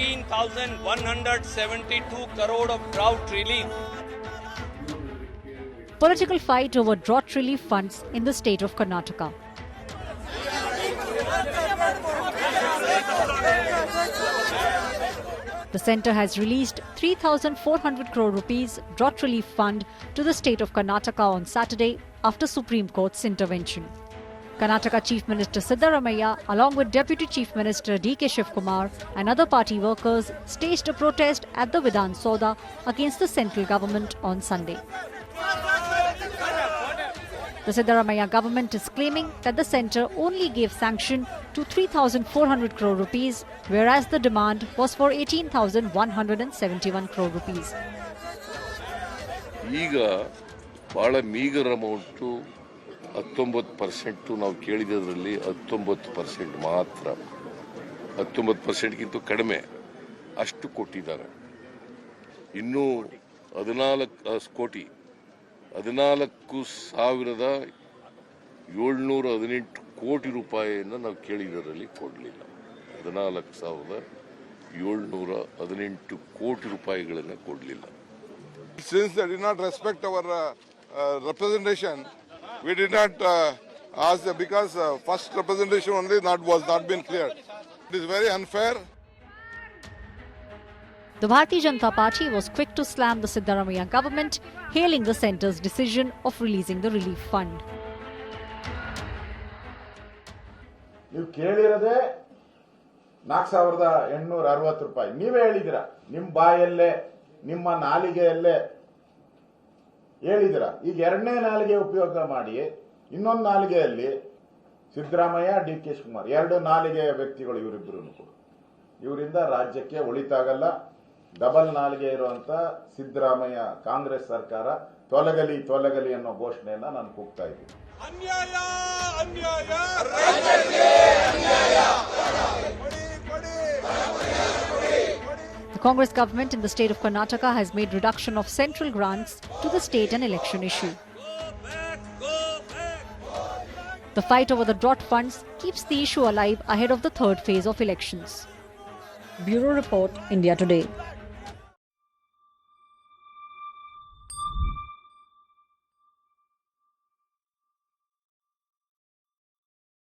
18,172 crore of drought relief. Political fight over drought relief funds in the state of Karnataka. The centre has released 3,400 crore rupees drought relief fund to the state of Karnataka on Saturday after Supreme Court's intervention. Karnataka Chief Minister Siddaramaiah, along with Deputy Chief Minister D.K. Shivkumar and other party workers, staged a protest at the Vidhan Soda against the central government on Sunday. The Siddaramaiah government is claiming that the centre only gave sanction to 3,400 crore rupees, whereas the demand was for 18,171 crore rupees. ಈಗ ಬಹಳ meagre amount 19% ನಾವು ಕೇಳಿದ್ರಲ್ಲಿ 19% ಮಾತ್ರ 19%ಗಿಂತ ಕಡಿಮೆ ಅಷ್ಟು ಕೊಟ್ಟಿದ್ದಾರೆ. ಇನ್ನೂ 14,718 ಕೋಟಿ ರೂಪಾಯಿಯನ್ನು ನಾವು ಕೇಳಿದರಲ್ಲಿ ಕೊಡಲಿಲ್ಲ. 14,718 ಕೋಟಿ ರೂಪಾಯಿಗಳನ್ನು ಕೊಡಲಿಲ್ಲ. Since they did not respect our representation, we did not ask them because first representation only was not been cleared. It is very unfair. The Bharatiya Janata Party was quick to slam the Siddaramaiah government, hailing the centre's decision of releasing the relief fund. ನೀವು ಕೇಳಿರೋದೇ 4,860 ರೂಪಾಯಿ. ನೀವೇ ಹೇಳಿದಿರಾ, ನಿಮ್ಮ ಬಾಯಲ್ಲೇ ನಿಮ್ಮ ನಾಲಿಗೆಯಲ್ಲೇ ಹೇಳಿದಿರಾ. ಈಗ ಎರಡನೇ ನಾಲಿಗೆ ಉಪಯೋಗ ಮಾಡಿ ಇನ್ನೊಂದು ನಾಲಿಗೆಯಲ್ಲಿ ಸಿದ್ದರಾಮಯ್ಯ, ಡಿ.ಕೆ. ಶಿವಕುಮಾರ್ ಎರಡು ನಾಲಿಗೆಯ ವ್ಯಕ್ತಿಗಳು ಇವರಿಬ್ಬರು ಕೂಡ. ಇವರಿಂದ ರಾಜ್ಯಕ್ಕೆ ಒಳಿತಾಗಲ್ಲ. ಡಬಲ್ ನಾಲಿಗೆ ಇರುವಂತ ಸಿದ್ದರಾಮಯ್ಯ ಕಾಂಗ್ರೆಸ್ ಸರ್ಕಾರ ತೊಲಗಲಿ ಅನ್ನೋ ಘೋಷಣೆಯನ್ನ ನಾನು ಕೂಗ್ತಾ ಇದ್ದೀನಿ. ಅನ್ಯಾಯ ಅನ್ಯಾಯ The Congress government in the state of Karnataka has made reduction of central grants to the state an election issue. The fight over the drought funds keeps the issue alive ahead of the third phase of elections. Bureau Report, India Today.